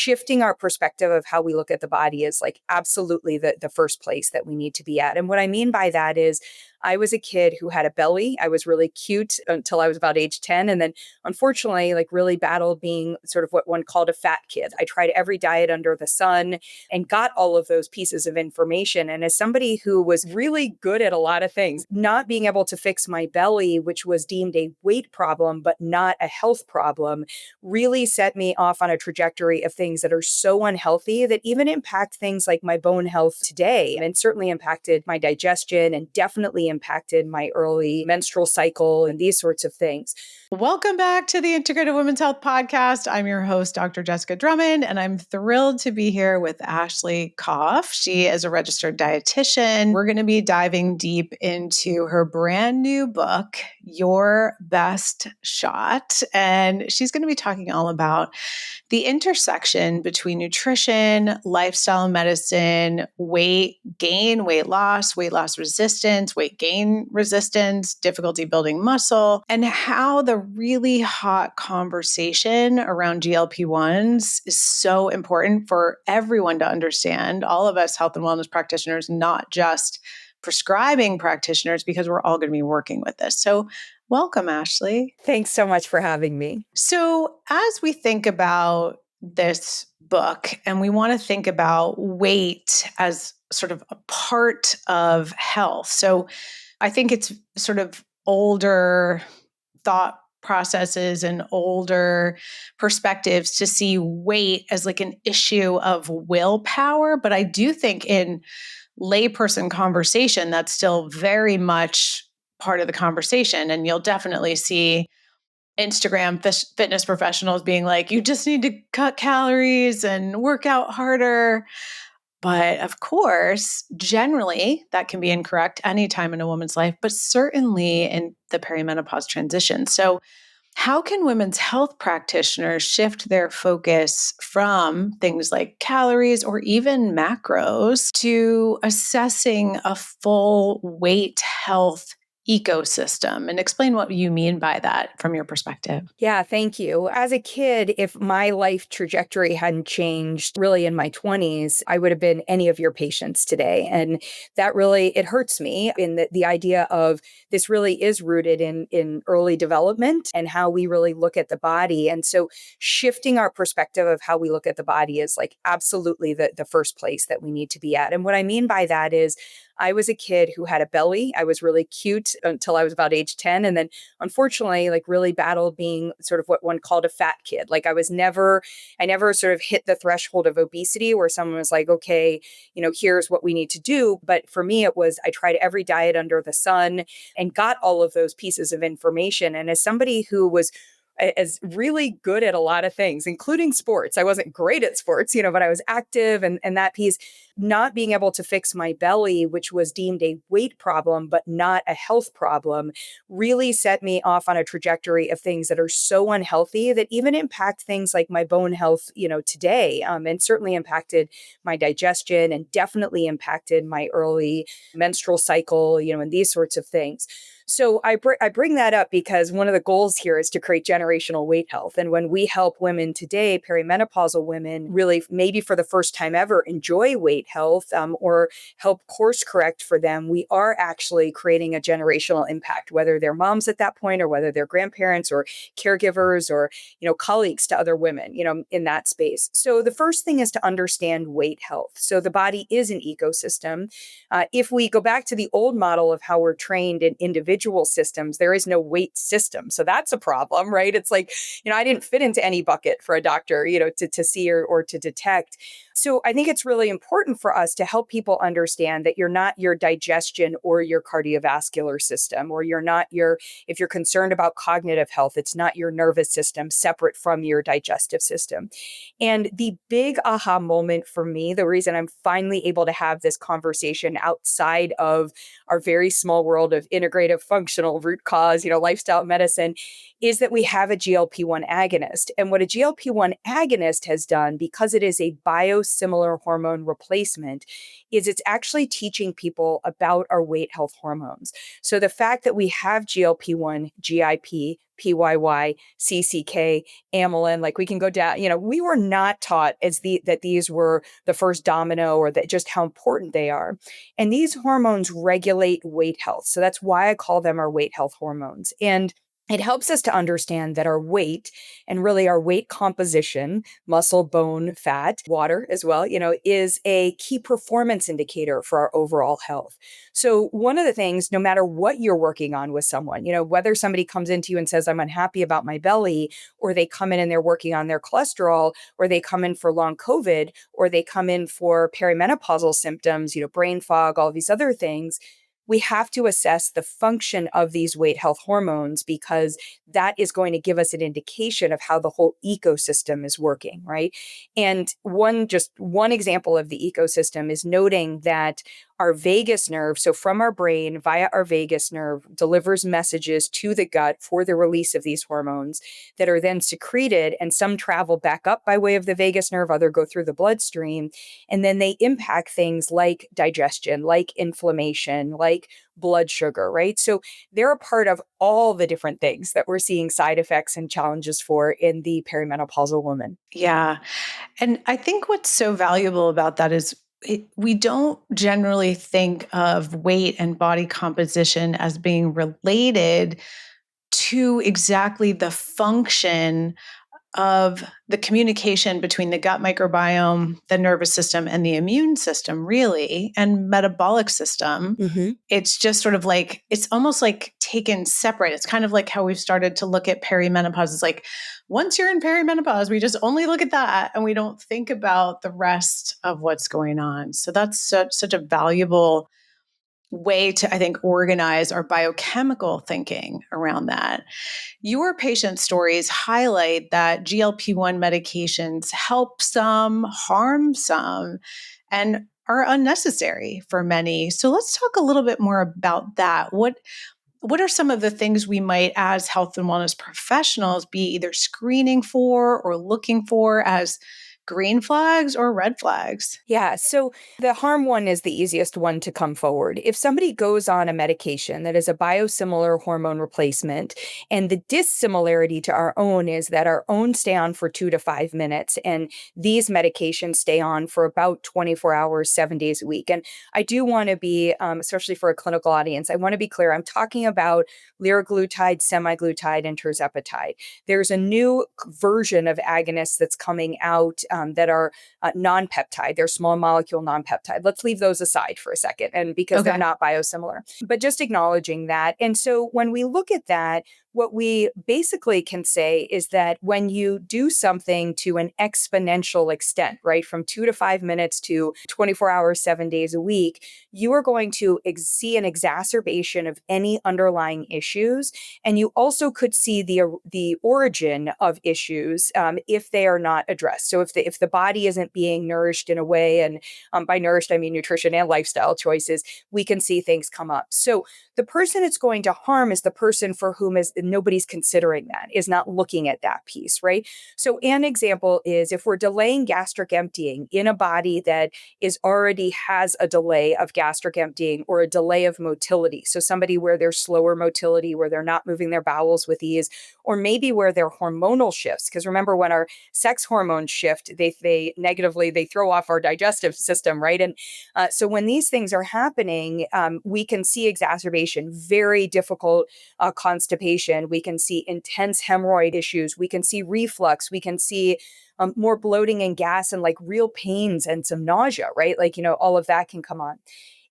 shifting our perspective of how we look at the body is like absolutely the first place that we need to be at. And what I mean by that is I was a kid who had a belly. I was really cute until I was about age 10. And then unfortunately, like really battled being sort of what one called a fat kid. I tried every diet under the sun and got all of those pieces of information. And as somebody who was really good at a lot of things, not being able to fix my belly, which was deemed a weight problem, but not a health problem, really set me off on a trajectory of things that are so unhealthy that even impact things like my bone health today, and certainly impacted my digestion and definitely impacted my early menstrual cycle and these sorts of things. Welcome back to the Integrative Women's Health Podcast. I'm your host, Dr. Jessica Drummond, and I'm thrilled to be here with Ashley Koff. She is a registered dietitian. We're going to be diving deep into her brand new book, Your Best Shot. And she's going to be talking all about the intersection between nutrition, lifestyle medicine, weight gain, weight loss resistance, weight gain resistance, difficulty building muscle, and how the really hot conversation around GLP-1s is so important for everyone to understand, all of us health and wellness practitioners, not just prescribing practitioners, because we're all going to be working with this. So welcome, Ashley. Thanks so much for having me. So as we think about this book and we want to think about weight as sort of a part of health. So I think it's sort of older thought processes and older perspectives to see weight as like an issue of willpower. But I do think in layperson conversation, that's still very much part of the conversation. And you'll definitely see Instagram fitness professionals being like, you just need to cut calories and work out harder. But of course, generally that can be incorrect anytime in a woman's life, but certainly in the perimenopause transition. So how can women's health practitioners shift their focus from things like calories or even macros to assessing a full weight health ecosystem? And explain what you mean by that from your perspective. Yeah, thank you. As a kid, if my life trajectory hadn't changed really in my 20s, I would have been any of your patients today. And that really, it hurts me in the idea of this really is rooted in early development and how we really look at the body. And so shifting our perspective of how we look at the body is like absolutely the first place that we need to be at. And what I mean by that is I was a kid who had a belly. I was really cute until I was about age 10. And then unfortunately, like really battled being sort of what one called a fat kid. Like I never sort of hit the threshold of obesity where someone was like, okay, here's what we need to do. But for me, it was, I tried every diet under the sun and got all of those pieces of information. And as somebody who was as really good at a lot of things, including sports. I wasn't great at sports, but I was active and that piece, not being able to fix my belly, which was deemed a weight problem, but not a health problem, really set me off on a trajectory of things that are so unhealthy that even impact things like my bone health, today, and certainly impacted my digestion and definitely impacted my early menstrual cycle, and these sorts of things. So I bring that up because one of the goals here is to create generational weight health. And when we help women today, perimenopausal women, really maybe for the first time ever enjoy weight health or help course correct for them, we are actually creating a generational impact, whether they're moms at that point or whether they're grandparents or caregivers or, colleagues to other women, in that space. So the first thing is to understand weight health. So the body is an ecosystem. If we go back to the old model of how we're trained in individual systems, there is no weight system. So that's a problem, right? It's like, I didn't fit into any bucket for a doctor, to see or to detect. So I think it's really important for us to help people understand that you're not your digestion or your cardiovascular system, or if you're concerned about cognitive health, it's not your nervous system separate from your digestive system. And the big aha moment for me, the reason I'm finally able to have this conversation outside of our very small world of integrative functional root cause, lifestyle medicine, is that we have a GLP-1 agonist. And what a GLP-1 agonist has done, because it is a biosimilar hormone replacement, is it's actually teaching people about our weight health hormones. So the fact that we have GLP-1, GIP, PYY, CCK, amylin, like we can go down, we were not taught that these were the first domino or that just how important they are. And these hormones regulate weight health. So that's why I call them our weight health hormones. And it helps us to understand that our weight and really our weight composition, muscle, bone, fat, water as well, is a key performance indicator for our overall health. So one of the things, no matter what you're working on with someone, whether somebody comes into you and says, I'm unhappy about my belly, or they come in and they're working on their cholesterol, or they come in for long COVID, or they come in for perimenopausal symptoms, brain fog, all these other things, we have to assess the function of these weight health hormones because that is going to give us an indication of how the whole ecosystem is working, right? And one example of the ecosystem is noting that our vagus nerve, so from our brain via our vagus nerve, delivers messages to the gut for the release of these hormones that are then secreted, and some travel back up by way of the vagus nerve, other go through the bloodstream, and then they impact things like digestion, like inflammation, like blood sugar, right? So they're a part of all the different things that we're seeing side effects and challenges for in the perimenopausal woman. Yeah. And I think what's so valuable about that is we don't generally think of weight and body composition as being related to exactly the function of the communication between the gut microbiome, the nervous system, and the immune system, really, and metabolic system. Mm-hmm. It's just sort of like, it's almost like taken separate. It's kind of like how we've started to look at perimenopause. It's like, once you're in perimenopause, we just only look at that and we don't think about the rest of what's going on. So that's such a valuable way to, I think, organize our biochemical thinking around that. Your patient stories highlight that GLP-1 medications help some, harm some, and are unnecessary for many. So let's talk a little bit more about that. What are some of the things we might, as health and wellness professionals, be either screening for or looking for as green flags or red flags? Yeah, so the harm one is the easiest one to come forward. If somebody goes on a medication that is a biosimilar hormone replacement, and the dissimilarity to our own is that our own stay on for 2 to 5 minutes, and these medications stay on for about 24 hours, 7 days a week. And I do want to be, especially for a clinical audience, I want to be clear. I'm talking about liraglutide, semaglutide, and tirzepatide. There's a new version of agonists that's coming out that are non-peptide. They're small molecule non-peptide. Let's leave those aside for a second, and because they're not biosimilar, but just acknowledging that. And so when we look at that, what we basically can say is that when you do something to an exponential extent, right, from 2 to 5 minutes to 24 hours, 7 days a week, you are going to see an exacerbation of any underlying issues. And you also could see the origin of issues if they are not addressed. So if the body isn't being nourished in a way, and by nourished, I mean nutrition and lifestyle choices, we can see things come up. So the person it's going to harm is the person for whom nobody's considering that, is not looking at that piece, right? So an example is if we're delaying gastric emptying in a body that already has a delay of gastric emptying or a delay of motility. So somebody where there's slower motility, where they're not moving their bowels with ease, or maybe where their hormonal shifts. Because remember, when our sex hormones shift, they negatively, they throw off our digestive system, right? And so when these things are happening, we can see exacerbation, very difficult constipation. We can see intense hemorrhoid issues. We can see reflux. We can see more bloating and gas and like real pains and some nausea, right? Like, all of that can come on.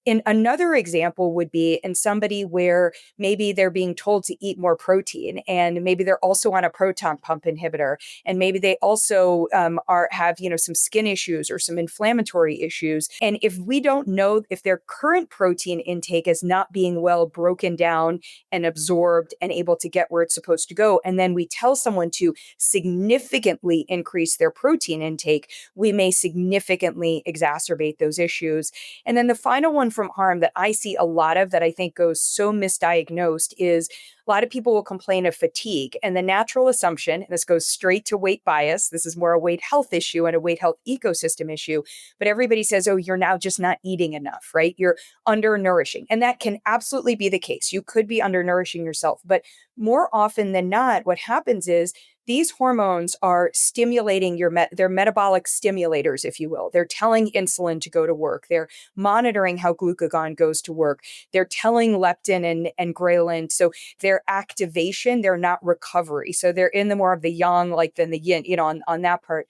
And another example would be in somebody where maybe they're being told to eat more protein, and maybe they're also on a proton pump inhibitor, and maybe they also have some skin issues or some inflammatory issues. And if we don't know if their current protein intake is not being well broken down and absorbed and able to get where it's supposed to go, and then we tell someone to significantly increase their protein intake, we may significantly exacerbate those issues. And then the final one from harm that I see a lot of that I think goes so misdiagnosed is a lot of people will complain of fatigue. And the natural assumption, and this goes straight to weight bias, this is more a weight health issue and a weight health ecosystem issue, but everybody says, oh, you're now just not eating enough, right? You're undernourishing. And that can absolutely be the case. You could be undernourishing yourself. But more often than not, what happens is these hormones are stimulating they're metabolic stimulators, if you will. They're telling insulin to go to work. They're monitoring how glucagon goes to work. They're telling leptin and ghrelin. So their activation, they're not recovery. So they're in the more of the yang, like than the yin, on that part.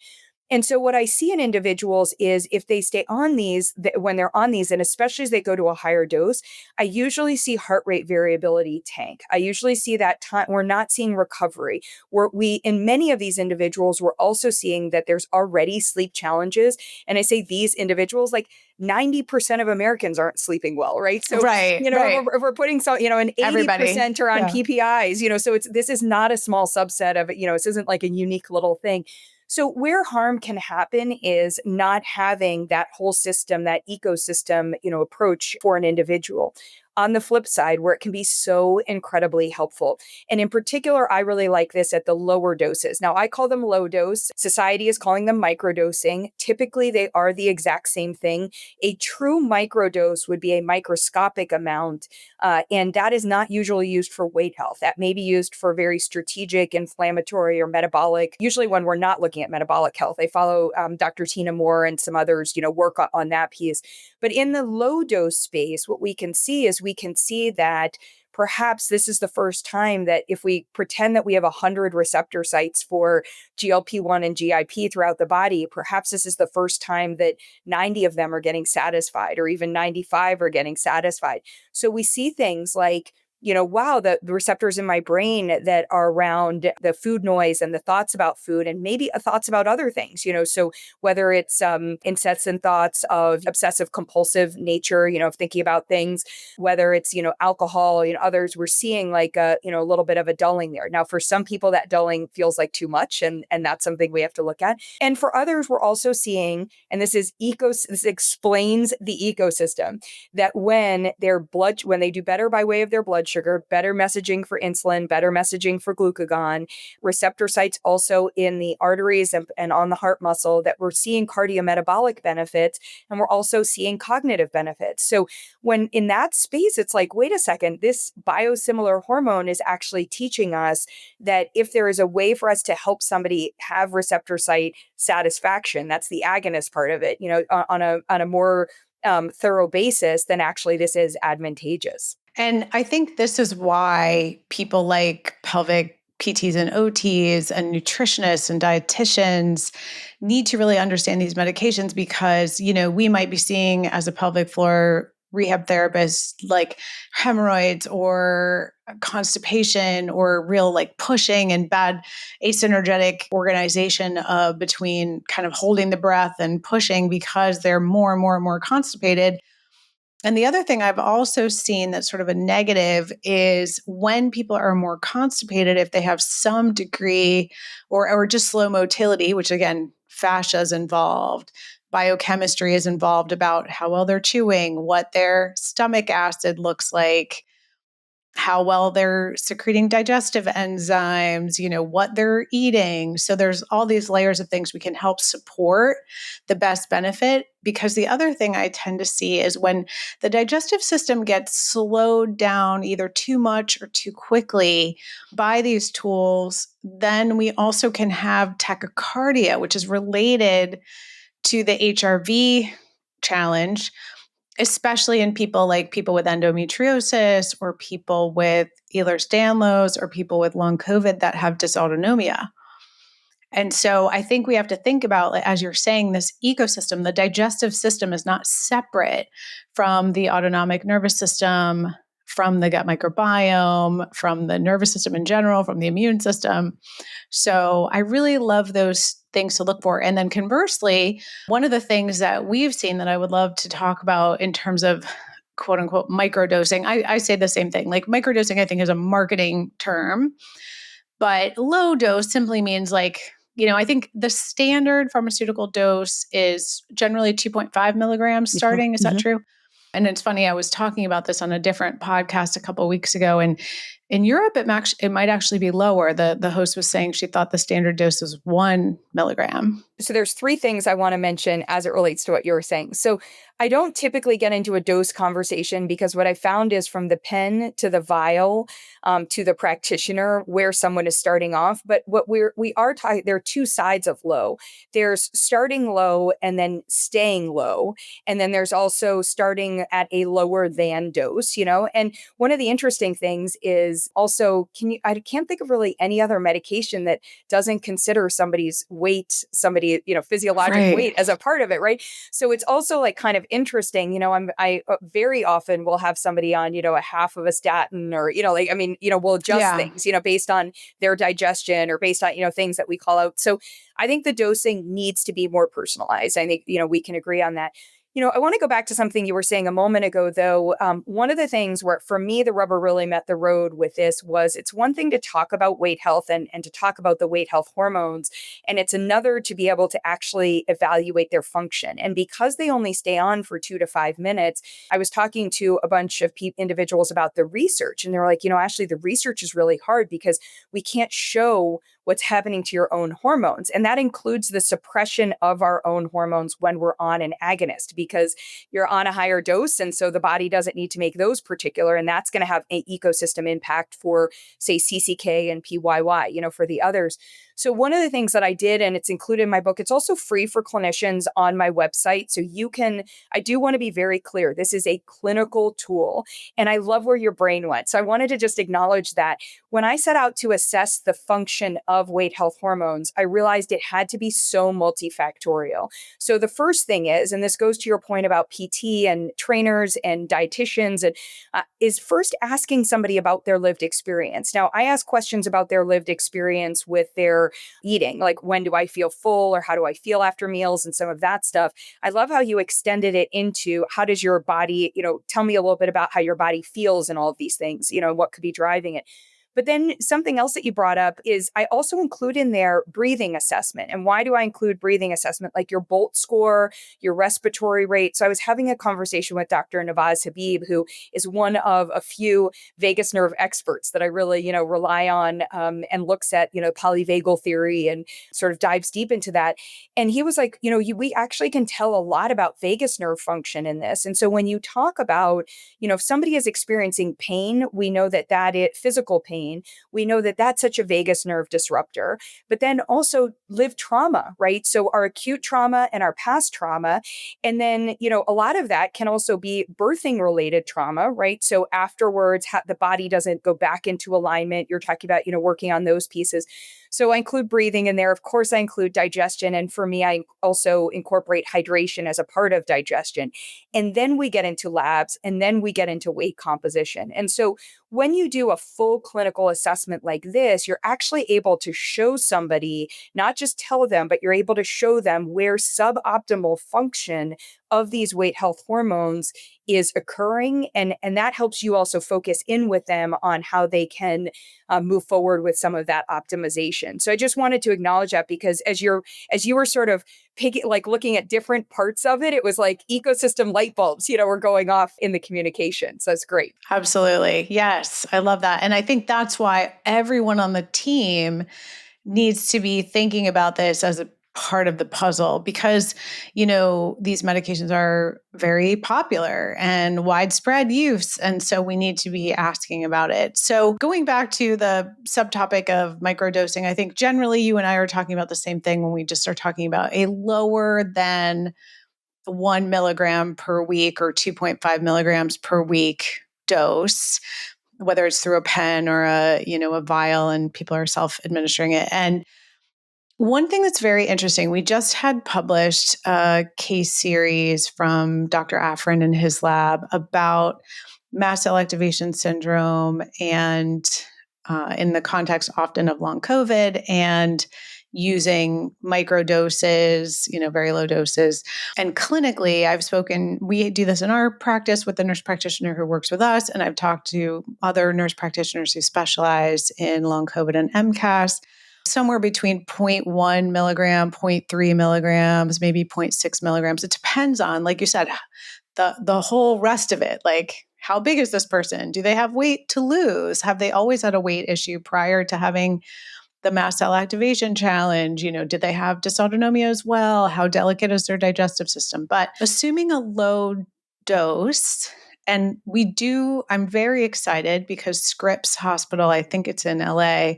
And so what I see in individuals is if they stay on these, when they're on these, and especially as they go to a higher dose, I usually see heart rate variability tank. I usually see that time we're not seeing recovery. In many of these individuals, we're also seeing that there's already sleep challenges. And I say these individuals, like 90% of Americans aren't sleeping well, right? So, Right. if we're putting and 80% are on PPIs, so this is not a small subset of, this isn't like a unique little thing. So where harm can happen is not having that whole system, that ecosystem, approach for an individual. On the flip side, where it can be so incredibly helpful. And in particular, I really like this at the lower doses. Now, I call them low dose. Society is calling them microdosing. Typically, they are the exact same thing. A true microdose would be a microscopic amount, and that is not usually used for weight health. That may be used for very strategic, inflammatory, or metabolic, usually when we're not looking at metabolic health. I follow Dr. Tina Moore and some others, work on that piece. But in the low dose space, what we can see that perhaps this is the first time that if we pretend that we have 100 receptor sites for GLP-1 and GIP throughout the body, perhaps this is the first time that 90 of them are getting satisfied, or even 95 are getting satisfied. So we see things like, wow, the receptors in my brain that are around the food noise and the thoughts about food and maybe thoughts about other things, so whether it's incessant thoughts of obsessive compulsive nature, of thinking about things, whether it's, alcohol, others, we're seeing like a little bit of a dulling there. Now, for some people that dulling feels like too much, and that's something we have to look at. And for others, we're also seeing, and this explains the ecosystem, that when they do better by way of their blood sugar, better messaging for insulin, better messaging for glucagon, receptor sites also in the arteries and on the heart muscle, that we're seeing cardiometabolic benefits, and we're also seeing cognitive benefits. So when in that space, it's like, wait a second, this biosimilar hormone is actually teaching us that if there is a way for us to help somebody have receptor site satisfaction, that's the agonist part of it, on a more thorough basis, then actually this is advantageous. And I think this is why people like pelvic PTs and OTs and nutritionists and dietitians need to really understand these medications, because, we might be seeing as a pelvic floor rehab therapist, like hemorrhoids or constipation or real like pushing and bad asynergetic organization between kind of holding the breath and pushing, because they're more and more and more constipated. And the other thing I've also seen that's sort of a negative is when people are more constipated, if they have some degree or just slow motility, which again, fascia is involved, biochemistry is involved about how well they're chewing, what their stomach acid looks like, how well they're secreting digestive enzymes, what they're eating. So there's all these layers of things we can help support the best benefit. Because the other thing I tend to see is when the digestive system gets slowed down either too much or too quickly by these tools, then we also can have tachycardia, which is related to the HRV challenge, especially in people with endometriosis or people with Ehlers-Danlos or people with long COVID that have dysautonomia. And so I think we have to think about, as you're saying, this ecosystem. The digestive system is not separate from the autonomic nervous system, from the gut microbiome, from the nervous system in general, from the immune system. So I really love those things to look for. And then conversely, one of the things that we've seen that I would love to talk about in terms of quote unquote microdosing, I say the same thing. Like microdosing, I think, is a marketing term, but low dose simply means I think the standard pharmaceutical dose is generally 2.5 milligrams starting. Is that true? And it's funny, I was talking about this on a different podcast a couple of weeks ago, and in Europe, it might actually be lower. The host was saying she thought the standard dose was 1 milligram. So there's three things I want to mention as it relates to what you were saying. So I don't typically get into a dose conversation because what I found is from the pen to the vial to the practitioner where someone is starting off. But what we are talking, there are two sides of low. There's starting low and then staying low, and then there's also starting at a lower than dose. And one of the interesting things is also I can't think of really any other medication that doesn't consider somebody's weight, physiologic Right. weight as a part of it, right? So it's also like kind of interesting. I very often will have somebody on, a half of a statin or, we'll adjust Yeah. things, based on their digestion or based on, things that we call out. So I think the dosing needs to be more personalized. I think, we can agree on that. I want to go back to something you were saying a moment ago, though. One of the things where, for me, the rubber really met the road with this was it's one thing to talk about weight health and to talk about the weight health hormones, and it's another to be able to actually evaluate their function. And because they only stay on for 2 to 5 minutes, I was talking to a bunch of individuals about the research, and they're like, Ashley, the research is really hard because we can't show what's happening to your own hormones. And that includes the suppression of our own hormones when we're on an agonist, because you're on a higher dose. And so the body doesn't need to make those particular. And that's going to have an ecosystem impact for, say, CCK and PYY, for the others. So one of the things that I did, and it's included in my book, it's also free for clinicians on my website. So I do want to be very clear. This is a clinical tool. And I love where your brain went. So I wanted to just acknowledge that when I set out to assess the function of weight health hormones, I realized it had to be so multifactorial. So the first thing is, and this goes to your point about PT and trainers and dietitians, and is first asking somebody about their lived experience. Now, I ask questions about their lived experience with their eating, like when do I feel full or how do I feel after meals and some of that stuff. I love how you extended it into how does your body, tell me a little bit about how your body feels and all of these things, what could be driving it. But then something else that you brought up is I also include in there breathing assessment. And why do I include breathing assessment? Like your Bolt score, your respiratory rate. So I was having a conversation with Dr. Nawaz Habib, who is one of a few vagus nerve experts that I really, rely on and looks at, polyvagal theory and sort of dives deep into that. And he was like, we actually can tell a lot about vagus nerve function in this. And so when you talk about, if somebody is experiencing pain, we know that physical pain, we know that that's such a vagus nerve disruptor, but then also lived trauma, right? So our acute trauma and our past trauma. And then, a lot of that can also be birthing related trauma, right? So afterwards, the body doesn't go back into alignment. You're talking about, working on those pieces. So I include breathing in there. Of course, I include digestion. And for me, I also incorporate hydration as a part of digestion. And then we get into labs, and then we get into weight composition. And so when you do a full clinical assessment like this, you're actually able to show somebody, not just tell them, but you're able to show them where suboptimal function of these weight health hormones is occurring. And that helps you also focus in with them on how they can move forward with some of that optimization. So I just wanted to acknowledge that, because as you were sort of looking at different parts of it, it was like ecosystem light bulbs, were going off in the communication. So it's great. Absolutely. Yes. I love that. And I think that's why everyone on the team needs to be thinking about this as a part of the puzzle, because, these medications are very popular and widespread use. And so we need to be asking about it. So going back to the subtopic of microdosing, I think generally you and I are talking about the same thing when we just are talking about a lower than 1 milligram per week or 2.5 milligrams per week dose, whether it's through a pen or a vial, and people are self-administering it. And one thing that's very interesting, we just had published a case series from Dr. Afrin and his lab about mast cell activation syndrome, and in the context often of long COVID, and using micro doses, very low doses. And clinically, we do this in our practice with the nurse practitioner who works with us. And I've talked to other nurse practitioners who specialize in long COVID and MCAS, somewhere between 0.1 milligram, 0.3 milligrams, maybe 0.6 milligrams. It depends on, like you said, the whole rest of it. Like, how big is this person? Do they have weight to lose? Have they always had a weight issue prior to having the mast cell activation challenge? Did they have dysautonomia as well? How delicate is their digestive system? But assuming a low dose, and I'm very excited because Scripps Hospital, I think it's in LA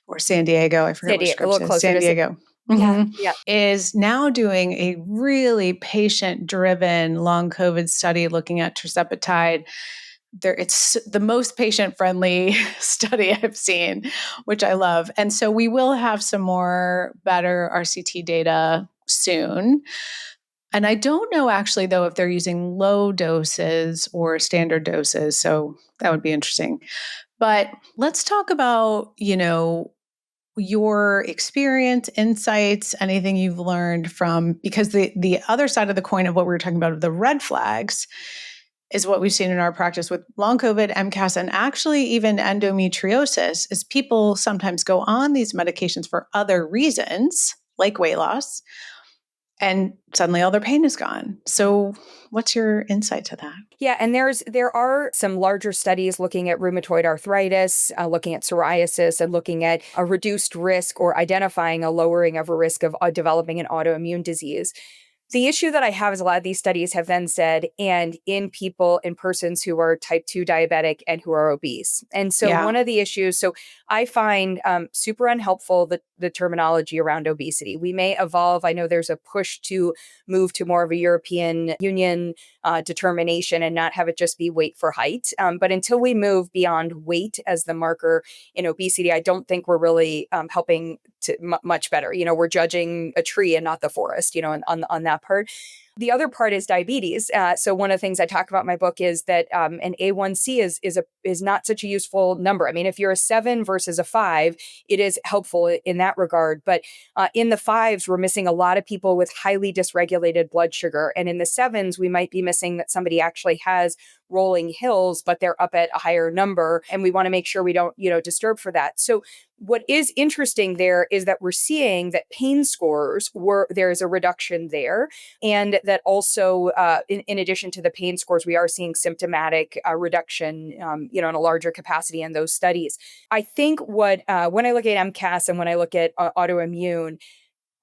or San Diego, I forget where A Scripps little is, closer San to Diego. Yeah. Yeah. Is now doing a really patient-driven long COVID study looking at tirzepatide. It's the most patient-friendly study I've seen, which I love. And so we will have some more better RCT data soon. And I don't know actually, though, if they're using low doses or standard doses. So that would be interesting. But let's talk about, your experience, insights, anything you've learned because the other side of the coin of what we were talking about, of the red flags, is what we've seen in our practice with long COVID, MCAS, and actually even endometriosis, is people sometimes go on these medications for other reasons, like weight loss, and suddenly all their pain is gone. So what's your insight to that? Yeah, and there are some larger studies looking at rheumatoid arthritis, looking at psoriasis, and looking at a reduced risk or identifying a lowering of a risk of developing an autoimmune disease. The issue that I have is a lot of these studies have then said, and in persons who are type 2 diabetic and who are obese. And so one of the issues, so I find super unhelpful the terminology around obesity. We may evolve. I know there's a push to move to more of a European Union determination and not have it just be weight for height. But until we move beyond weight as the marker in obesity, I don't think we're really helping to much better. We're judging a tree and not the forest, on that part. The other part is diabetes. So one of the things I talk about in my book is that an A1C is not such a useful number. I mean, if you're a 7 versus a 5, it is helpful in that regard. But in the 5s, we're missing a lot of people with highly dysregulated blood sugar. And in the 7s, we might be missing that somebody actually has rolling hills, but they're up at a higher number. And we want to make sure we don't, disturb for that. So what is interesting there is that we're seeing that pain scores there's a reduction there. And that also, in addition to the pain scores, we are seeing symptomatic reduction, in a larger capacity in those studies. I think when I look at MCAS and when I look at autoimmune,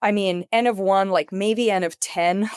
I mean, N of 1, like maybe N of 10,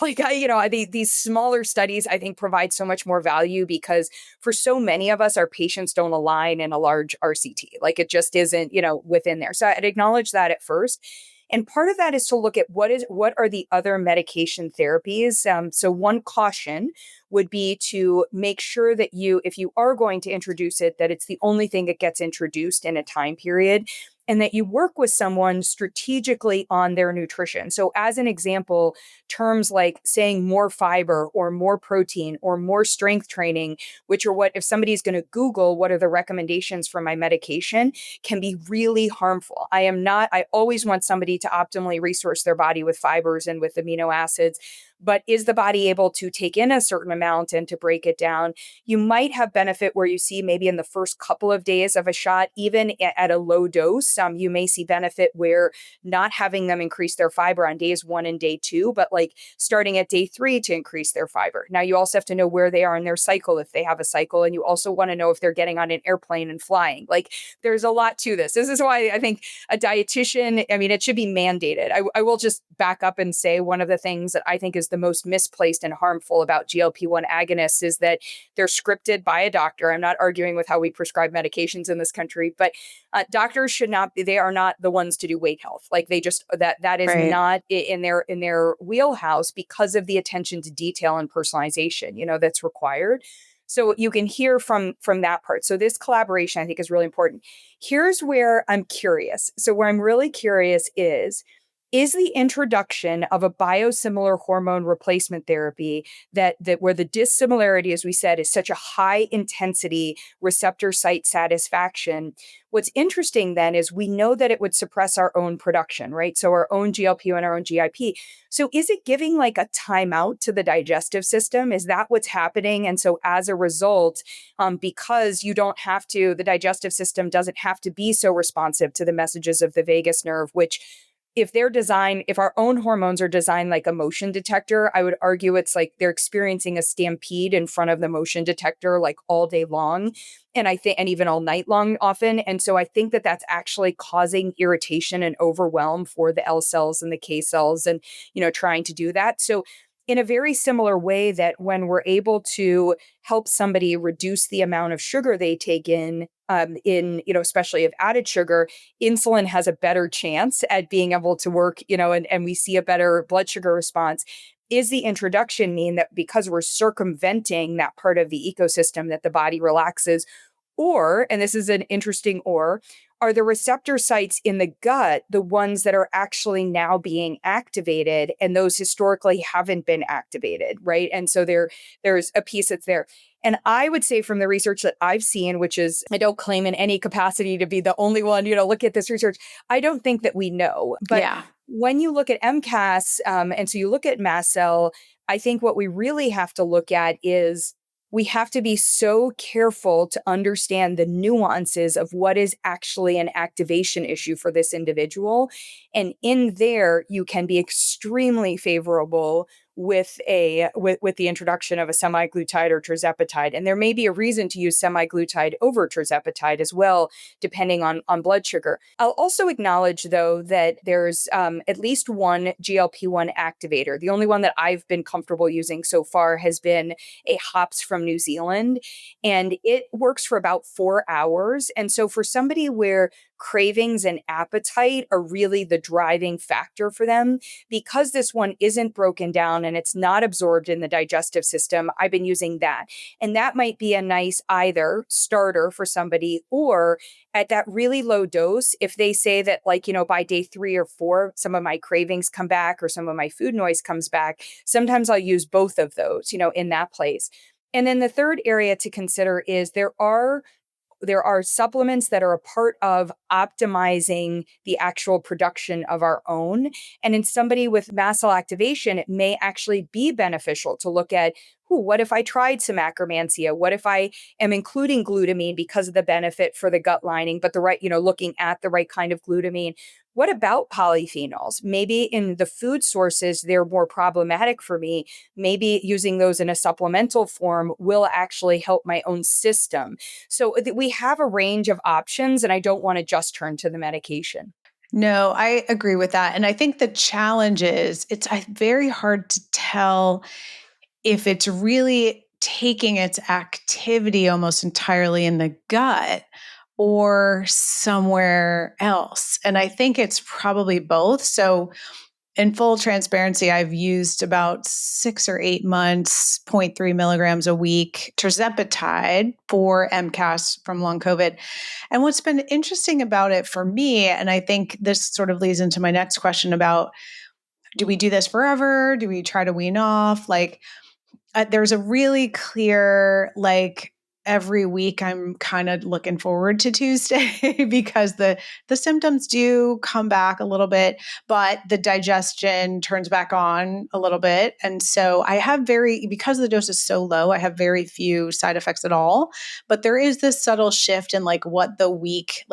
these smaller studies, I think, provide so much more value because for so many of us, our patients don't align in a large RCT. Like it just isn't, within there. So I'd acknowledge that at first. And part of that is to look at what are the other medication therapies. So one caution would be to make sure that if you are going to introduce it, that it's the only thing that gets introduced in a time period, and that you work with someone strategically on their nutrition. So as an example, terms like saying more fiber or more protein or more strength training, which are if somebody's going to Google what are the recommendations for my medication, can be really harmful. I always want somebody to optimally resource their body with fibers and with amino acids. But is the body able to take in a certain amount and to break it down? You might have benefit where you see maybe in the first couple of days of a shot, even at a low dose, you may see benefit where not having them increase their fiber on days 1 and day 2, but like starting at day 3 to increase their fiber. Now, you also have to know where they are in their cycle, if they have a cycle, and you also want to know if they're getting on an airplane and flying. Like there's a lot to this. This is why I think a dietitian, it should be mandated. I will just back up and say one of the things that I think is the most misplaced and harmful about GLP-1 agonists is that they're scripted by a doctor. I'm not arguing with how we prescribe medications in this country, but doctors should not be, they are not the ones to do weight health. Like they just, that is Right. not in their wheelhouse because of the attention to detail and personalization, that's required. So you can hear from that part. So this collaboration, I think, is really important. Here's where I'm curious. So where I'm really curious is the introduction of a biosimilar hormone replacement therapy that where the dissimilarity, as we said, is such a high intensity receptor site satisfaction. What's interesting then is we know that it would suppress our own production, right? So our own GLP and our own GIP. So is it giving like a timeout to the digestive system? Is that what's happening? And so as a result, because the digestive system doesn't have to be so responsive to the messages of the vagus nerve, which if they're designed, if our own hormones are designed like a motion detector, I would argue it's like they're experiencing a stampede in front of the motion detector like all day long. And I think, and even all night long often. And so I think that that's actually causing irritation and overwhelm for the L cells and the K cells and, trying to do that. So in a very similar way that when we're able to help somebody reduce the amount of sugar they take in, especially of added sugar, insulin has a better chance at being able to work, and we see a better blood sugar response. Is the introduction mean that because we're circumventing that part of the ecosystem that the body relaxes? Or, and this is an interesting are the receptor sites in the gut the ones that are actually now being activated and those historically haven't been activated, right? And so there's a piece that's there. And I would say from the research that I've seen, which is, I don't claim in any capacity to be the only one, look at this research. I don't think that we know. But when you look at MCAS, and so you look at mast cell, I think what we really have to look at is we have to be so careful to understand the nuances of what is actually an activation issue for this individual. And in there, you can be extremely favorable with the introduction of a semaglutide or tirzepatide. And there may be a reason to use semaglutide over tirzepatide as well, depending on blood sugar. I'll also acknowledge, though, that there's at least one GLP-1 activator. The only one that I've been comfortable using so far has been a hops from New Zealand, and it works for about 4 hours. And so for somebody where cravings and appetite are really the driving factor for them, because this one isn't broken down and it's not absorbed in the digestive system, I've been using that. And that might be a nice either starter for somebody, or at that really low dose, if they say that by day 3 or 4, some of my cravings come back or some of my food noise comes back, sometimes I'll use both of those, in that place. And then the third area to consider is there are supplements that are a part of optimizing the actual production of our own. And in somebody with mast cell activation, it may actually be beneficial to look at, what if I tried some acromantia? What if I am including glutamine because of the benefit for the gut lining, but looking at the right kind of glutamine? What about polyphenols? Maybe in the food sources, they're more problematic for me. Maybe using those in a supplemental form will actually help my own system. So we have a range of options, and I don't want to just turn to the medication. No, I agree with that. And I think the challenge is it's very hard to tell if it's really taking its activity almost entirely in the gut or somewhere else. And I think it's probably both. So in full transparency, I've used about 6 or 8 months, 0.3 milligrams a week, tirzepatide for MCAS from long COVID. And what's been interesting about it for me, and I think this sort of leads into my next question about, do we do this forever? Do we try to wean off? There's a really clear, every week I'm kind of looking forward to Tuesday because the symptoms do come back a little bit, but the digestion turns back on a little bit. And so I have because the dose is so low, I have very few side effects at all. But there is this subtle shift in what the week,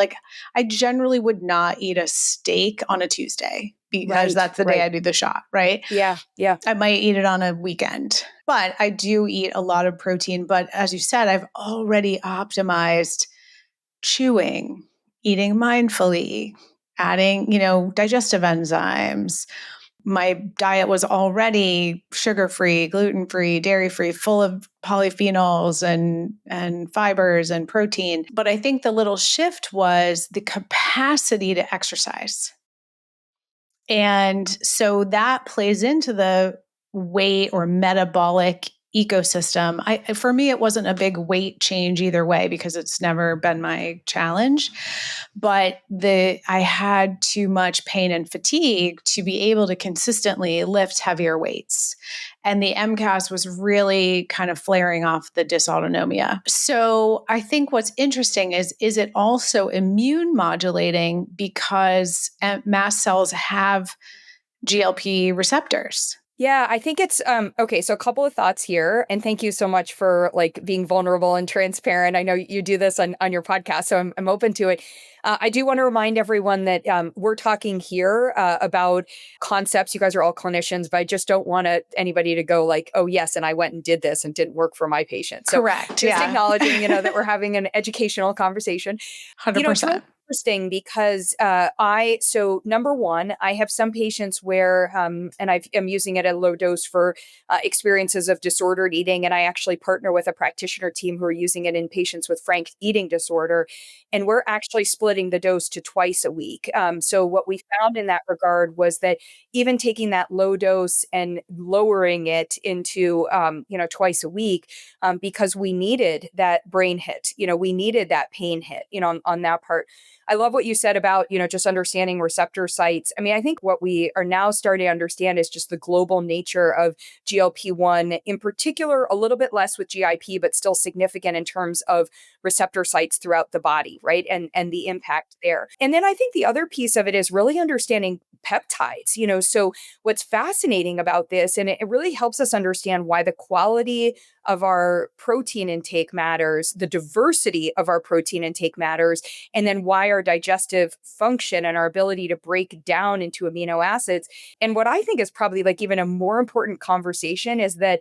I generally would not eat a steak on a Tuesday because that's the day I do the shot, right? Yeah. I might eat it on a weekend, but I do eat a lot of protein. But as you said, I've already optimized chewing, eating mindfully, adding, digestive enzymes. My diet was already sugar-free, gluten-free, dairy-free, full of polyphenols and fibers and protein. But I think the little shift was the capacity to exercise. And so that plays into the weight or metabolic ecosystem. For me, it wasn't a big weight change either way because it's never been my challenge. But I had too much pain and fatigue to be able to consistently lift heavier weights. And the MCAS was really kind of flaring off the dysautonomia. So I think what's interesting is it also immune modulating because mast cells have GLP receptors? Yeah, I think it's okay. So a couple of thoughts here, and thank you so much for like being vulnerable and transparent. I know you do this on your podcast, so I'm open to it. I do want to remind everyone that we're talking here about concepts. You guys are all clinicians, but I just don't want anybody to go like, oh yes, and I went and did this and didn't work for my patient. So Correct. just Yeah. acknowledging, that we're having an educational conversation. It's really 100%. interesting because so number one, I have some patients where, and I'm using it at a low dose for experiences of disordered eating. And I actually partner with a practitioner team who are using it in patients with frank eating disorder. And we're actually splitting the dose to twice a week. So what we found in that regard was that even taking that low dose and lowering it into, twice a week, because we needed that brain hit, we needed that pain hit, on that part. I love what you said about, just understanding receptor sites. I mean, I think what we are now starting to understand is just the global nature of GLP-1, in particular, a little bit less with GIP, but still significant in terms of receptor sites throughout the body, right? And the impact there. And then I think the other piece of it is really understanding peptides, so what's fascinating about this, and it really helps us understand why the quality of our protein intake matters, the diversity of our protein intake matters, and then why our digestive function and our ability to break down into amino acids. And what I think is probably like even a more important conversation is that,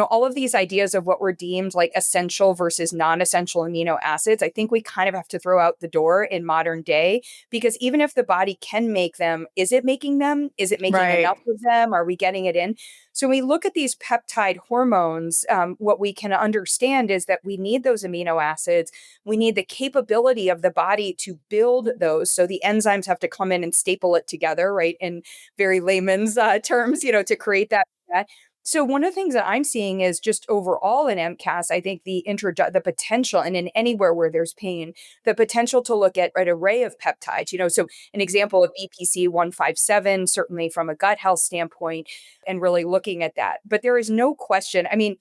all of these ideas of what were deemed like essential versus non-essential amino acids, I think we kind of have to throw out the door in modern day, because even if the body can make them, is it making them? Is it making Right. enough of them? Are we getting it in? So when we look at these peptide hormones, what we can understand is that we need those amino acids. We need the capability of the body to build those. So the enzymes have to come in and staple it together, right? In very layman's terms, to create that. So one of the things that I'm seeing is just overall in MCAS, I think the potential, and in anywhere where there's pain, the potential to look at an array of peptides. So an example of BPC 157, certainly from a gut health standpoint, and really looking at that. But there is no question. I mean,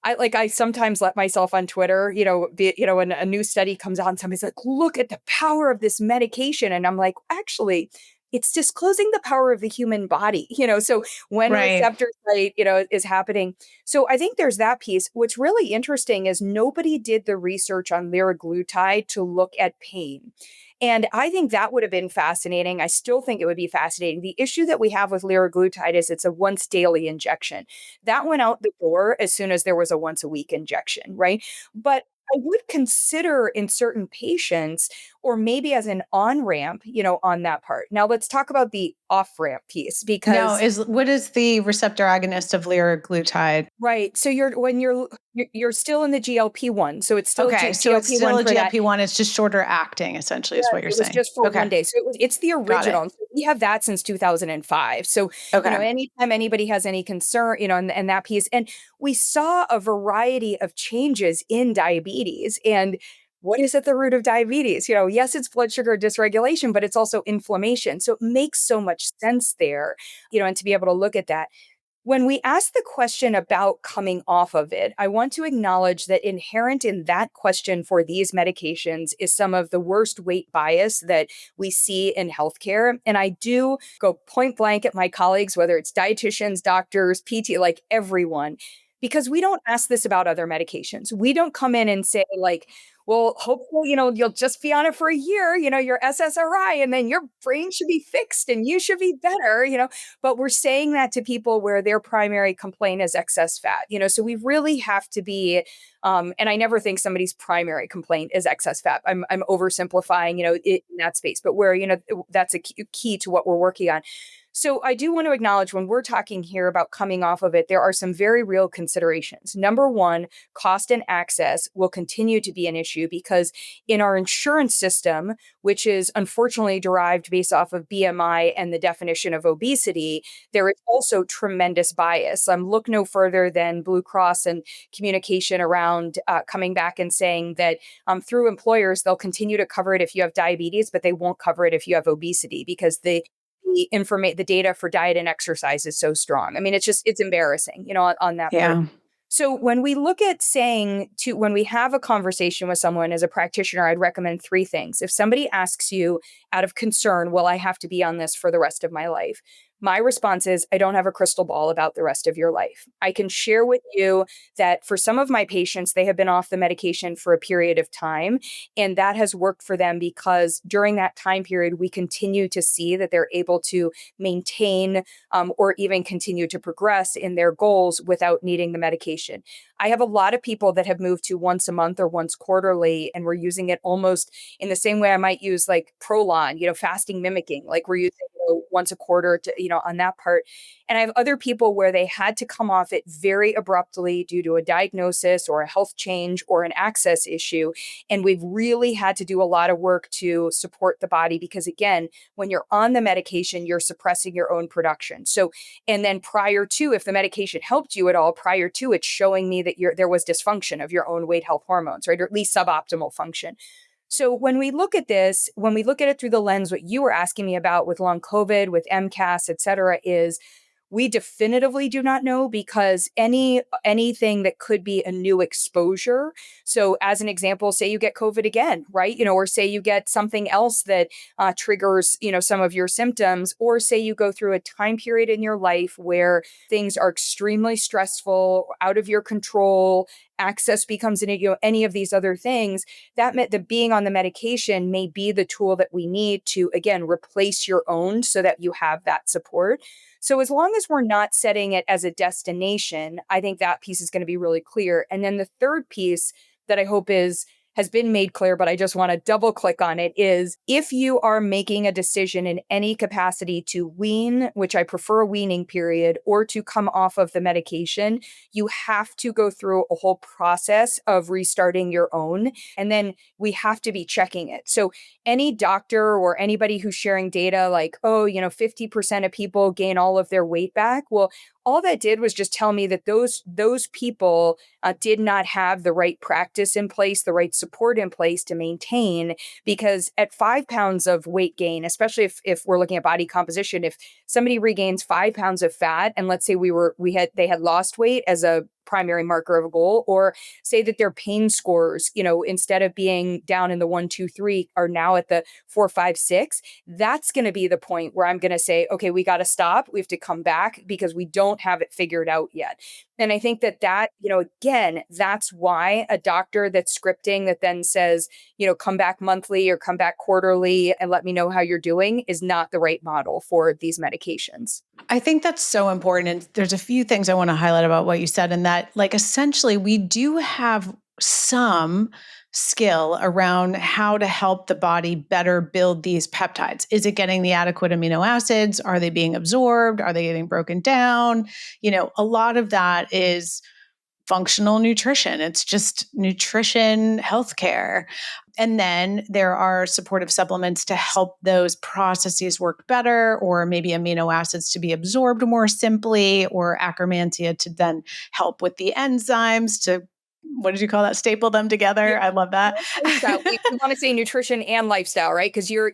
I sometimes let myself on Twitter, when a new study comes out and somebody's like, look at the power of this medication. And I'm like, actually, it's disclosing the power of the human body, so when a Right. receptor site, is happening. So I think there's that piece. What's really interesting is nobody did the research on liraglutide to look at pain. And I think that would have been fascinating. I still think it would be fascinating. The issue that we have with liraglutide is it's a once daily injection. That went out the door as soon as there was a once a week injection, right? But I would consider in certain patients, or maybe as an on ramp, on that part. Now let's talk about the off ramp piece, Now, because what is the receptor agonist of liraglutide? right. So you're still in the GLP-1, so it's still Okay, so it's still GLP-1 a for that. GLP-1, it's just shorter acting, essentially, is Yes, what you're it was saying. just for Okay, 1 day. So it's the got it. original. So we have that since 2005. So, Okay. anytime anybody has any concern, and that piece, and we saw a variety of changes in diabetes. And what is at the root of diabetes? Yes, it's blood sugar dysregulation, but it's also inflammation. So it makes so much sense there, and to be able to look at that. When we ask the question about coming off of it, I want to acknowledge that inherent in that question for these medications is some of the worst weight bias that we see in healthcare. And I do go point blank at my colleagues, whether it's dietitians, doctors, PT, like everyone, because we don't ask this about other medications. We don't come in and say, like, well, hopefully, you'll just be on it for a year, your SSRI, and then your brain should be fixed and you should be better, but we're saying that to people where their primary complaint is excess fat, so we really have to be, and I never think somebody's primary complaint is excess fat. I'm oversimplifying, in that space, but where, that's a key to what we're working on. So I do want to acknowledge when we're talking here about coming off of it, there are some very real considerations. Number one, cost and access will continue to be an issue because in our insurance system, which is unfortunately derived based off of BMI and the definition of obesity, there is also tremendous bias. Look no further than Blue Cross and communication around coming back and saying that through employers, they'll continue to cover it if you have diabetes, but they won't cover it if you have obesity because the data for diet and exercise is so strong. I mean, it's embarrassing, on that part. Yeah. So when we look at when we have a conversation with someone as a practitioner, I'd recommend three things. If somebody asks you out of concern, will I have to be on this for the rest of my life? My response is, I don't have a crystal ball about the rest of your life. I can share with you that for some of my patients, they have been off the medication for a period of time. And that has worked for them because during that time period, we continue to see that they're able to maintain or even continue to progress in their goals without needing the medication. I have a lot of people that have moved to once a month or once quarterly, and we're using it almost in the same way I might use like Prolon, fasting mimicking, like we're using once a quarter to, on that part. And I have other people where they had to come off it very abruptly due to a diagnosis or a health change or an access issue. And we've really had to do a lot of work to support the body because, again, when you're on the medication, you're suppressing your own production. So, and then prior to, if the medication helped you at all, prior to it showing me that there was dysfunction of your own weight health hormones, right? Or at least suboptimal function. So when we look at this, when we look at it through the lens, what you were asking me about with long COVID, with MCAS, et cetera, is we definitively do not know because anything that could be a new exposure. So as an example, say you get COVID again, right? Or say you get something else that triggers, some of your symptoms, or say you go through a time period in your life where things are extremely stressful, out of your control, access becomes any of these other things. That meant that being on the medication may be the tool that we need to, again, replace your own so that you have that support. So as long as we're not setting it as a destination, I think that piece is going to be really clear. And then the third piece that I hope has been made clear, but I just want to double click on it, is if you are making a decision in any capacity to wean, which I prefer a weaning period, or to come off of the medication, you have to go through a whole process of restarting your own. And then we have to be checking it. So any doctor or anybody who's sharing data like, 50% of people gain all of their weight back. Well, all that did was just tell me that those people did not have the right practice in place, the right support in place to maintain. Because at 5 pounds of weight gain, especially if we're looking at body composition, if somebody regains 5 pounds of fat, and let's say they had lost weight as a primary marker of a goal, or say that their pain scores, instead of being down in the 1, 2, 3, are now at the 4, 5, 6, that's going to be the point where I'm going to say, okay, we got to stop. We have to come back because we don't have it figured out yet. And I think that, again, that's why a doctor that's scripting that then says, come back monthly or come back quarterly and let me know how you're doing is not the right model for these medications. I think that's so important. And there's a few things I want to highlight about what you said, and that, like, essentially, we do have some skill around how to help the body better build these peptides. Is it getting the adequate amino acids? Are they being absorbed? Are they getting broken down? A lot of that is functional nutrition. It's just nutrition healthcare. And then there are supportive supplements to help those processes work better, or maybe amino acids to be absorbed more simply, or akkermansia to then help with the enzymes to, what did you call that? Staple them together. Yeah. I love that. Lifestyle. We want to say nutrition and lifestyle, right? Because you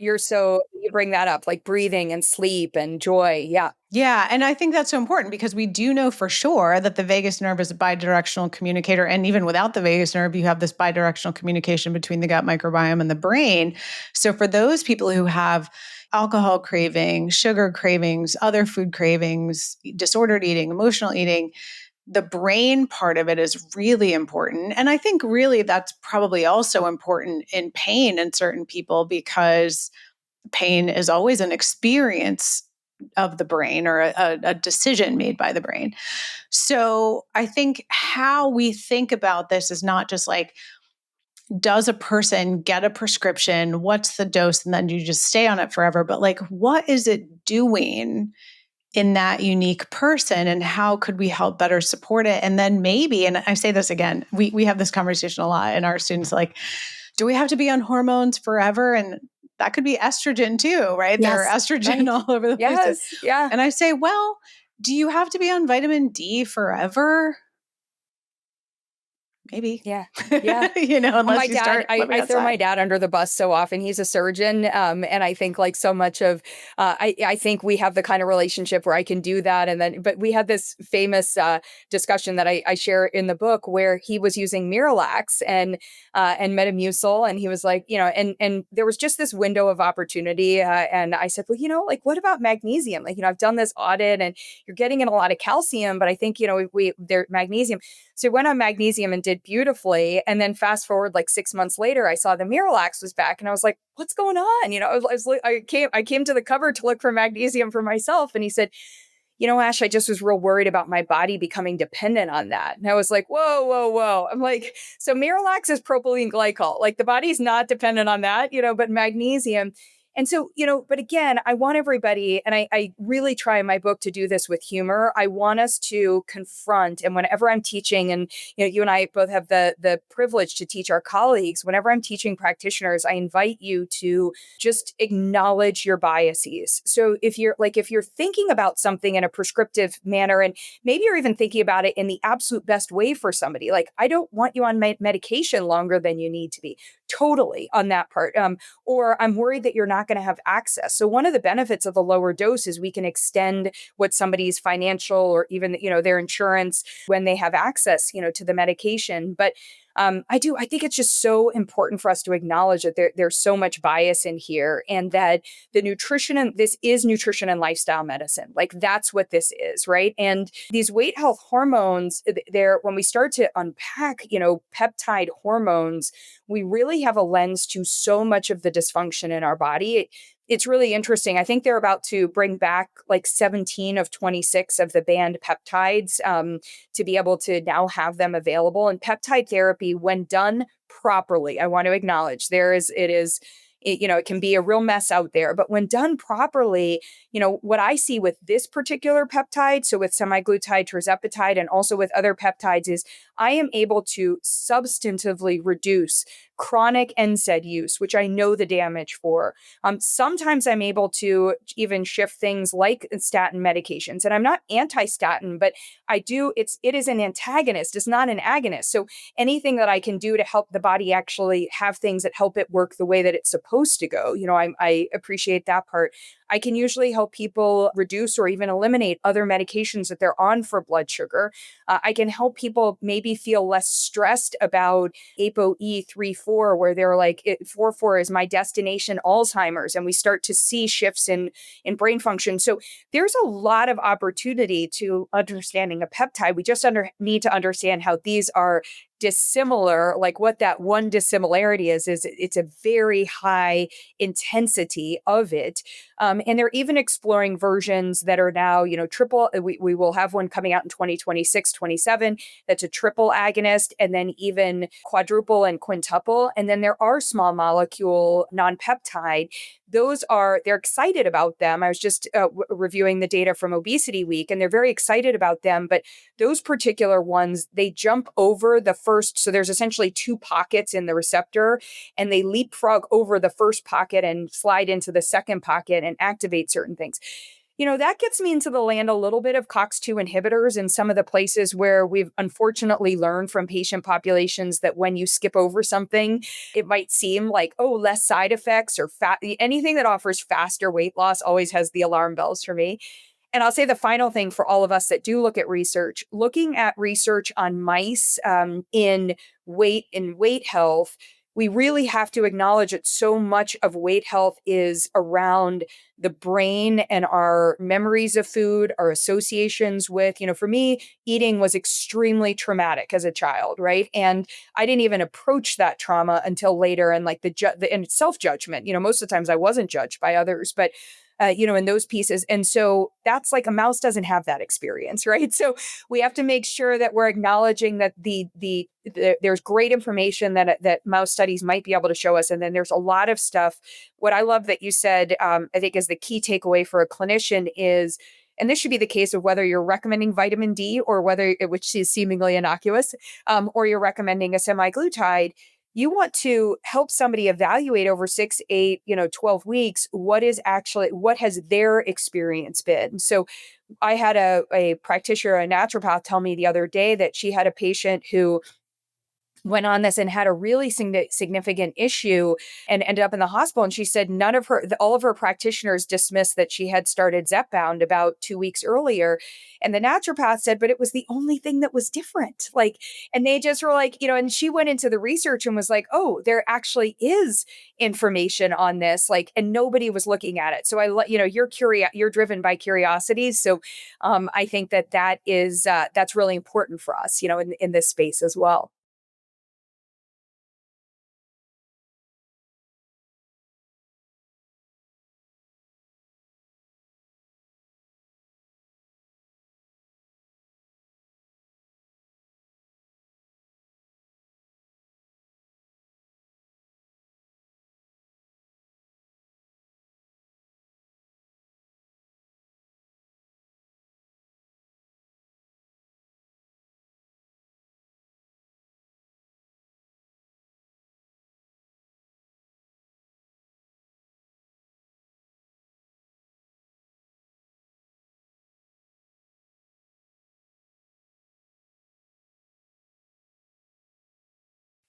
bring that up, like breathing and sleep and joy. Yeah. Yeah. And I think that's so important because we do know for sure that the vagus nerve is a bidirectional communicator. And even without the vagus nerve, you have this bidirectional communication between the gut microbiome and the brain. So for those people who have alcohol cravings, sugar cravings, other food cravings, disordered eating, emotional eating, the brain part of it is really important. And I think really that's probably also important in pain in certain people, because pain is always an experience of the brain, or a decision made by the brain. So I think how we think about this is not just like, does a person get a prescription? What's the dose? And then you just stay on it forever. But like, what is it doing in that unique person, and how could we help better support it? And then maybe, and I say this again, we have this conversation a lot, and our students like, do we have to be on hormones forever? And that could be estrogen too, right? There are Yes. estrogen Right. all over the place. Yes. Yeah. And I say, well, do you have to be on vitamin D forever? maybe. Yeah. Yeah. My Unless you dad, start I, living I throw my outside. dad under the bus so often. He's a surgeon. And I think like so much of, I think we have the kind of relationship where I can do that. And then, but we had this famous discussion that I share in the book where he was using Miralax and Metamucil. And he was like, and there was just this window of opportunity. And I said, well, like, what about magnesium? Like, I've done this audit and you're getting in a lot of calcium, but I think, there magnesium. So I went on magnesium and did beautifully. And then fast forward like 6 months later, I saw the Miralax was back and I was like, what's going on? I came to the cover to look for magnesium for myself. And he said, Ash, I just was real worried about my body becoming dependent on that. And I was like, whoa, whoa, whoa. I'm like, so Miralax is propylene glycol. Like the body's not dependent on that, but magnesium. And so, but again, I want everybody, and I really try in my book to do this with humor. I want us to confront, and whenever I'm teaching, and you and I both have the privilege to teach our colleagues, whenever I'm teaching practitioners, I invite you to just acknowledge your biases. So if you're thinking about something in a prescriptive manner, and maybe you're even thinking about it in the absolute best way for somebody, like I don't want you on medication longer than you need to be, totally on that part. Or I'm worried that you're not going to have access. So one of the benefits of the lower dose is we can extend what somebody's financial or even, their insurance when they have access, to the medication. But I think it's just so important for us to acknowledge that there's so much bias in here, and that this is nutrition and lifestyle medicine. Like that's what this is, right? And these weight health hormones, when we start to unpack, peptide hormones, we really have a lens to so much of the dysfunction in our body. It's really interesting. I think they're about to bring back like 17 of 26 of the banned peptides to be able to now have them available. And peptide therapy, when done properly, I want to acknowledge it can be a real mess out there, but when done properly, what I see with this particular peptide, so with semaglutide, tirzepatide, and also with other peptides, is I am able to substantively reduce chronic NSAID use, which I know the damage for. Sometimes I'm able to even shift things like statin medications, and I'm not anti-statin, but it is an antagonist. It's not an agonist. So anything that I can do to help the body actually have things that help it work the way that it's supposed to go, I appreciate that part. I can usually help people reduce or even eliminate other medications that they're on for blood sugar. I can help people maybe feel less stressed about ApoE34, where they're like, 44 is my destination Alzheimer's, and we start to see shifts in brain function. So there's a lot of opportunity to understanding a peptide. We just need to understand how these are dissimilar. Like what that one dissimilarity is it's a very high intensity of it. And they're even exploring versions that are now, triple. We will have one coming out in 2026, 27. That's a triple agonist, and then even quadruple and quintuple. And then there are small molecule non-peptide. They're excited about them. I was just reviewing the data from Obesity Week, and they're very excited about them. But those particular ones, they jump over the first. So there's essentially two pockets in the receptor, and they leapfrog over the first pocket and slide into the second pocket and activate certain things. That gets me into the land a little bit of COX-2 inhibitors in some of the places where we've unfortunately learned from patient populations that when you skip over something, it might seem like, oh, less side effects or anything that offers faster weight loss always has the alarm bells for me. And I'll say the final thing for all of us that do look at research, looking at research on mice in weight health, we really have to acknowledge that so much of weight health is around the brain and our memories of food, our associations with, for me, eating was extremely traumatic as a child, right? And I didn't even approach that trauma until later, and like and self-judgment, most of the times I wasn't judged by others, but in those pieces. And so that's like a mouse doesn't have that experience, right? So we have to make sure that we're acknowledging that there's great information that mouse studies might be able to show us. And then there's a lot of stuff. What I love that you said, I think is the key takeaway for a clinician is, and this should be the case of whether you're recommending vitamin D or which is seemingly innocuous, or you're recommending a semaglutide. You want to help somebody evaluate over 6, 8, 12 weeks, what has their experience been? So I had a practitioner, a naturopath, tell me the other day that she had a patient who went on this and had a really significant issue and ended up in the hospital. And she said all of her practitioners dismissed that she had started Zepbound about 2 weeks earlier. And the naturopath said, but it was the only thing that was different. Like, and they just were like, and she went into the research and was like, oh, there actually is information on this, like, and nobody was looking at it. So you're driven by curiosity. So I think that's really important for us, in this space as well.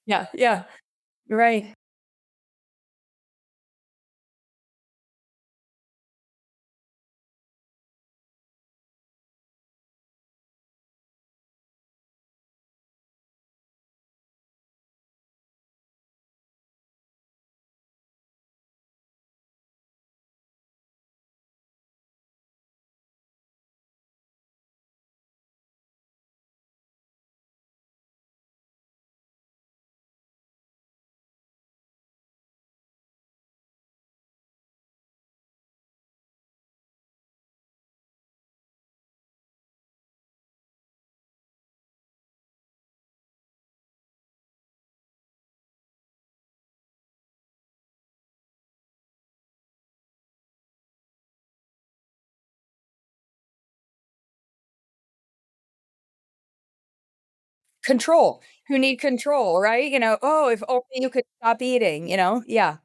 Yeah, yeah. Right. Control. Who need control, right? "Oh, if only you could stop eating," you know? Yeah.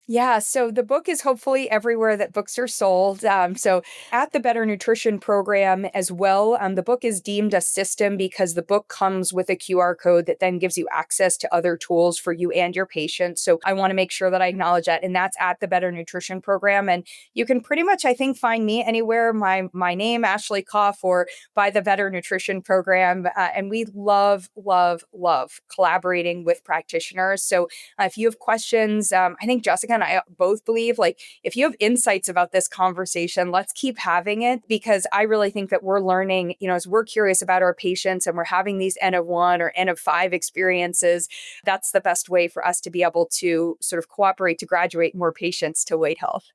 Yeah, so the book is hopefully everywhere that books are sold. So at the Better Nutrition program as well, the book is deemed a system because the book comes with a QR code that then gives you access to other tools for you and your patient. So I want to make sure that I acknowledge that, and that's at the Better Nutrition program. And you can pretty much, I think, find me anywhere. My name, Ashley Koff, or by the Better Nutrition program. And we love, love, love collaborating with practitioners. So if you have questions, I think Jessica and I both believe, like, if you have insights about this conversation, let's keep having it, because I really think that we're learning, as we're curious about our patients and we're having these N of one or N of five experiences, that's the best way for us to be able to sort of cooperate to graduate more patients to weight health.